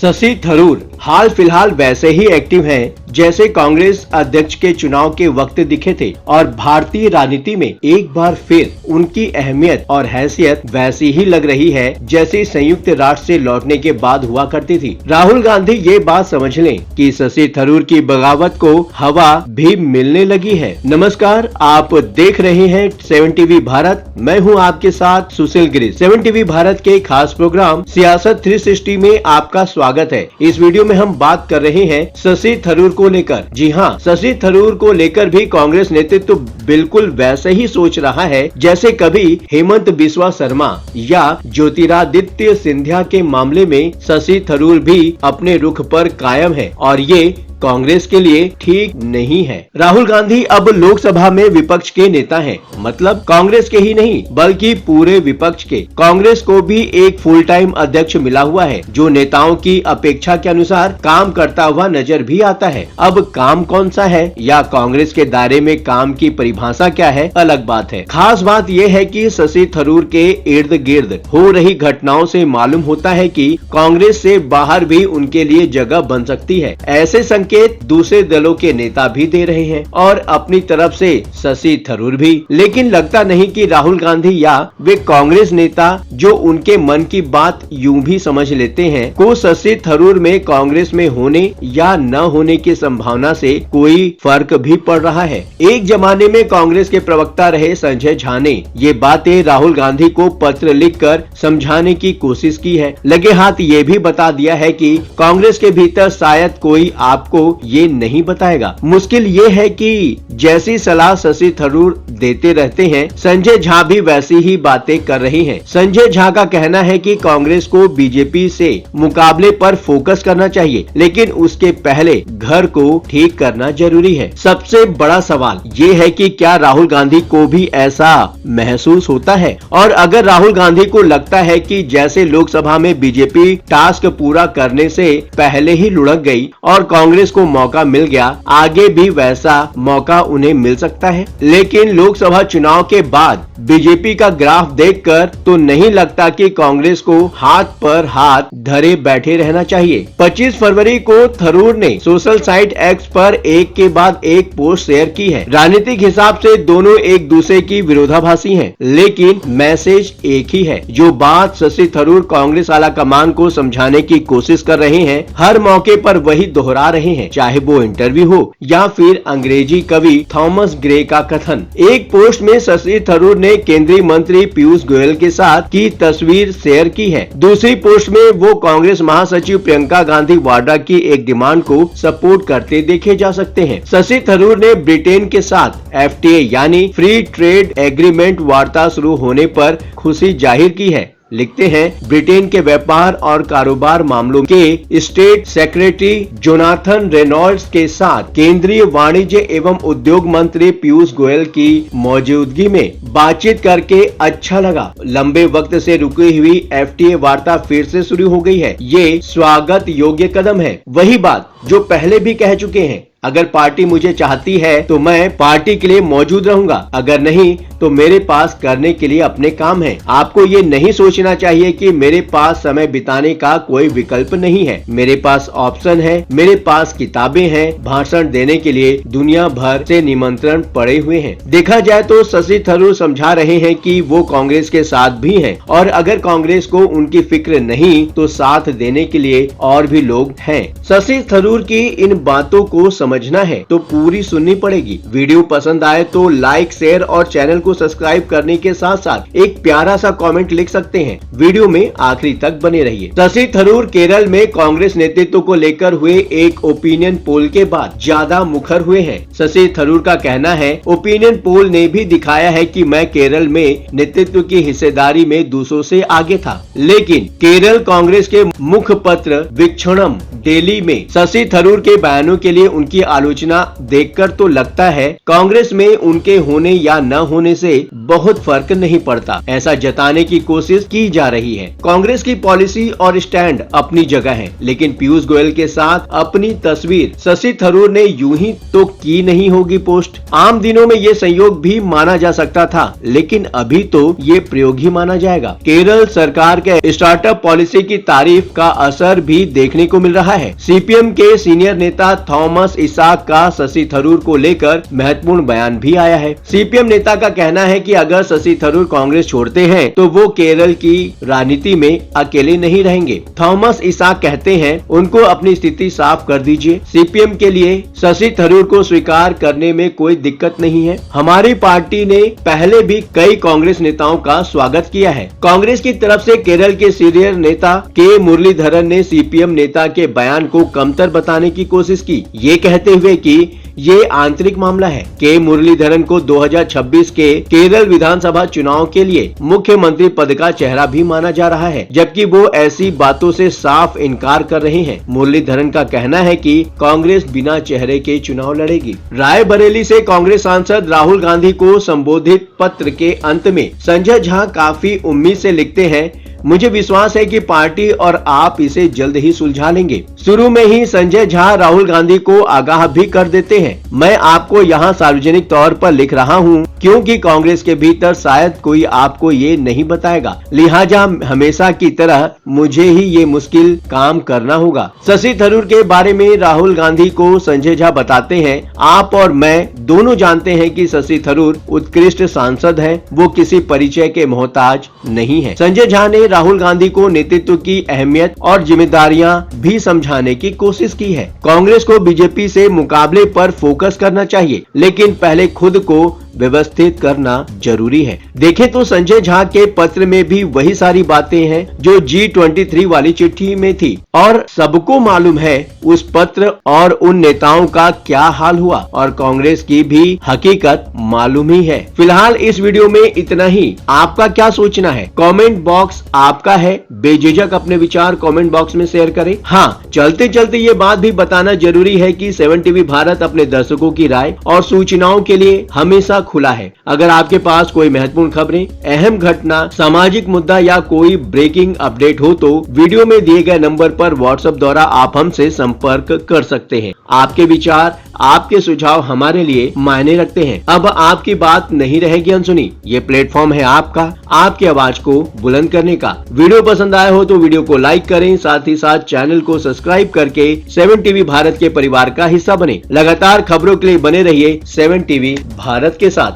शशि थरूर हाल फिलहाल वैसे ही एक्टिव हैं जैसे कांग्रेस अध्यक्ष के चुनाव के वक्त दिखे थे और भारतीय राजनीति में एक बार फिर उनकी अहमियत और हैसियत वैसी ही लग रही है जैसे संयुक्त राष्ट्र से लौटने के बाद हुआ करती थी। राहुल गांधी ये बात समझ लें कि शशि थरूर की बगावत को हवा भी मिलने लगी है। नमस्कार, आप देख रहे हैं 7 टीवी भारत। मैं हूं आपके साथ सुशील गिरीश। 7 टीवी भारत के खास प्रोग्राम सियासत 360 में आपका स्वागत है। इस वीडियो में हम बात कर रहे हैं शशि थरूर को लेकर। जी हाँ, शशि थरूर को लेकर भी कांग्रेस नेतृत्व बिल्कुल वैसे ही सोच रहा है जैसे कभी हेमंत बिस्वा शर्मा या ज्योतिरादित्य सिंधिया के मामले में शशि थरूर भी अपने रुख पर कायम है और ये कांग्रेस के लिए ठीक नहीं है। राहुल गांधी अब लोकसभा में विपक्ष के नेता हैं, मतलब कांग्रेस के ही नहीं बल्कि पूरे विपक्ष के। कांग्रेस को भी एक फुल टाइम अध्यक्ष मिला हुआ है जो नेताओं की अपेक्षा के अनुसार काम करता हुआ नजर भी आता है। अब काम कौन सा है या कांग्रेस के दायरे में काम की परिभाषा क्या है, अलग बात है। खास बात यह है कि शशि थरूर के इर्द गिर्द हो रही घटनाओं से मालूम होता है कि कांग्रेस से बाहर भी उनके लिए जगह बन सकती है। ऐसे संकेत दूसरे दलों के नेता भी दे रहे हैं और अपनी तरफ से शशि थरूर भी। लेकिन लगता नहीं कि राहुल गांधी या वे कांग्रेस नेता जो उनके मन की बात यूं भी समझ लेते हैं को शशि थरूर में कांग्रेस में होने या न होने की संभावना से कोई फर्क भी पड़ रहा है। एक जमाने में कांग्रेस के प्रवक्ता रहे संजय झा ने ये बातें राहुल गांधी को पत्र लिखकर समझाने की कोशिश की है। लगे हाथ ये भी बता दिया है कि कांग्रेस के भीतर शायद कोई आपको ये नहीं बताएगा। मुश्किल ये है कि जैसी सलाह शशि थरूर देते रहते हैं, संजय झा भी वैसी ही बातें कर रही हैं। संजय झा का कहना है कि कांग्रेस को बीजेपी से मुकाबले पर फोकस करना चाहिए, लेकिन उसके पहले घर को ठीक करना जरूरी है। सबसे बड़ा सवाल ये है कि क्या राहुल गांधी को भी ऐसा महसूस होता है, और अगर राहुल गांधी को लगता है कि जैसे लोकसभा में बीजेपी टास्क पूरा करने से पहले ही लुढ़क गई और कांग्रेस को मौका मिल गया, आगे भी वैसा मौका उन्हें मिल सकता है। लेकिन लोकसभा चुनाव के बाद बीजेपी का ग्राफ देखकर तो नहीं लगता कि कांग्रेस को हाथ पर हाथ धरे बैठे रहना चाहिए। 25 फरवरी को थरूर ने सोशल साइट एक्स पर एक के बाद एक पोस्ट शेयर की है। राजनीतिक हिसाब से दोनों एक दूसरे की विरोधाभासी हैं, लेकिन मैसेज एक ही है। जो बात शशि थरूर कांग्रेस आला कमान को समझाने की कोशिश कर रहे हैं, हर मौके पर वही दोहरा रहे हैं, चाहे वो इंटरव्यू हो या फिर अंग्रेजी कवि थॉमस ग्रे का कथन। एक पोस्ट में शशि थरूर ने केंद्रीय मंत्री पीयूष गोयल के साथ की तस्वीर शेयर की है। दूसरी पोस्ट में वो कांग्रेस महासचिव प्रियंका गांधी वाड्रा की एक डिमांड को सपोर्ट करते देखे जा सकते हैं। शशि थरूर ने ब्रिटेन के साथ FTA यानी फ्री ट्रेड एग्रीमेंट वार्ता शुरू होने पर खुशी जाहिर की है। लिखते हैं, ब्रिटेन के व्यापार और कारोबार मामलों के स्टेट सेक्रेटरी जोनाथन रेनॉल्ड्स के साथ केंद्रीय वाणिज्य एवं उद्योग मंत्री पीयूष गोयल की मौजूदगी में बातचीत करके अच्छा लगा। लंबे वक्त से रुकी हुई FTA वार्ता फिर से शुरू हो गई है। ये स्वागत योग्य कदम है। वही बात जो पहले भी कह चुके हैं, अगर पार्टी मुझे चाहती है तो मैं पार्टी के लिए मौजूद रहूंगा, अगर नहीं तो मेरे पास करने के लिए अपने काम है। आपको ये नहीं सोचना चाहिए कि मेरे पास समय बिताने का कोई विकल्प नहीं है। मेरे पास ऑप्शन है, मेरे पास किताबें हैं, भाषण देने के लिए दुनिया भर से निमंत्रण पड़े हुए हैं। देखा जाए तो शशि थरूर समझा रहे हैं कि वो कांग्रेस के साथ भी हैं, और अगर कांग्रेस को उनकी फिक्र नहीं तो साथ देने के लिए और भी लोग हैं। शशि थरूर की इन बातों को समझना है तो पूरी सुननी पड़ेगी। वीडियो पसंद आए तो लाइक, शेयर और चैनल को सब्सक्राइब करने के साथ साथ एक प्यारा सा कमेंट लिख सकते हैं। वीडियो में आखिरी तक बने रहिए। शशि थरूर केरल में कांग्रेस नेतृत्व को लेकर हुए एक ओपिनियन पोल के बाद ज्यादा मुखर हुए हैं। शशि थरूर का कहना है, ओपिनियन पोल ने भी दिखाया है कि मैं केरल में नेतृत्व की हिस्सेदारी में दूसरों से आगे था, लेकिन केरल कांग्रेस के मुखपत्र वीक्षणम डेली में शशि थरूर के बयानों के लिए उनकी आलोचना देखकर तो लगता है कांग्रेस में उनके होने या न होने से बहुत फर्क नहीं पड़ता, ऐसा जताने की कोशिश की जा रही है। कांग्रेस की पॉलिसी और स्टैंड अपनी जगह है, लेकिन पीयूष गोयल के साथ अपनी तस्वीर शशि थरूर ने यूं ही तो की नहीं होगी पोस्ट। आम दिनों में ये संयोग भी माना जा सकता था, लेकिन अभी तो ये प्रयोग ही माना जाएगा। केरल सरकार के स्टार्टअप पॉलिसी की तारीफ का असर भी देखने को मिल रहा है। सीपीएम के सीनियर नेता थॉमस इसाक का शशि थरूर को लेकर महत्वपूर्ण बयान भी आया है। सीपीएम नेता का कहना है कि अगर शशि थरूर कांग्रेस छोड़ते हैं तो वो केरल की राजनीति में अकेले नहीं रहेंगे। थॉमस इसाक कहते हैं उनको अपनी स्थिति साफ कर दीजिए। सीपीएम के लिए शशि थरूर को स्वीकार करने में कोई दिक्कत नहीं है। हमारी पार्टी ने पहले भी कई कांग्रेस नेताओं का स्वागत किया है। कांग्रेस की तरफ से केरल के सीनियर नेता के मुरलीधरन ने सीपीएम नेता के बयान को कमतर बताने की कोशिश की, ये कहते हुए कि ये आंतरिक मामला है। के मुरलीधरन को 2026 के केरल विधानसभा चुनाव के लिए मुख्यमंत्री पद का चेहरा भी माना जा रहा है, जबकि वो ऐसी बातों से साफ इनकार कर रहे हैं। मुरलीधरन का कहना है कि कांग्रेस बिना चेहरे के चुनाव लड़ेगी। रायबरेली से कांग्रेस सांसद राहुल गांधी को संबोधित पत्र के अंत में संजय झा काफी उम्मीद से लिखते हैं, मुझे विश्वास है कि पार्टी और आप इसे जल्द ही सुलझा लेंगे। शुरू में ही संजय झा राहुल गांधी को आगाह भी कर देते हैं, मैं आपको यहाँ सार्वजनिक तौर पर लिख रहा हूँ क्योंकि कांग्रेस के भीतर शायद कोई आपको ये नहीं बताएगा, लिहाजा हमेशा की तरह मुझे ही ये मुश्किल काम करना होगा। शशि थरूर के बारे में राहुल गांधी को संजय झा बताते हैं, आप और मैं दोनों जानते हैं कि शशि थरूर उत्कृष्ट सांसद है, वो किसी परिचय के मोहताज नहीं है। संजय झा ने राहुल गांधी को नेतृत्व की अहमियत और जिम्मेदारियां भी समझाने की कोशिश की है। कांग्रेस को बीजेपी से मुकाबले पर फोकस करना चाहिए, लेकिन पहले खुद को व्यवस्थित करना जरूरी है। देखें तो संजय झा के पत्र में भी वही सारी बातें हैं जो G23 वाली चिट्ठी में थी, और सबको मालूम है उस पत्र और उन नेताओं का क्या हाल हुआ, और कांग्रेस की भी हकीकत मालूम ही है। फिलहाल इस वीडियो में इतना ही। आपका क्या सोचना है? कमेंट बॉक्स आपका है, बेझिझक अपने विचार कमेंट बॉक्स में शेयर करें। हाँ, चलते चलते ये बात भी बताना जरूरी है कि 7 टीवी भारत अपने दर्शकों की राय और सूचनाओं के लिए हमेशा खुला है। अगर आपके पास कोई महत्वपूर्ण खबरें, अहम घटना, सामाजिक मुद्दा या कोई ब्रेकिंग अपडेट हो तो वीडियो में दिए गए नंबर पर व्हाट्सएप द्वारा आप हमसे संपर्क कर सकते हैं। आपके विचार, आपके सुझाव हमारे लिए मायने रखते हैं। अब आपकी बात नहीं रहेगी अनसुनी। ये प्लेटफॉर्म है आपका, आपकी आवाज को बुलंद करने का। वीडियो पसंद आया हो तो वीडियो को लाइक करें, साथ ही साथ चैनल को सब्सक्राइब करके 7 टीवी भारत के परिवार का हिस्सा बने। लगातार खबरों के लिए बने रहिए 7 टीवी भारत के साथ।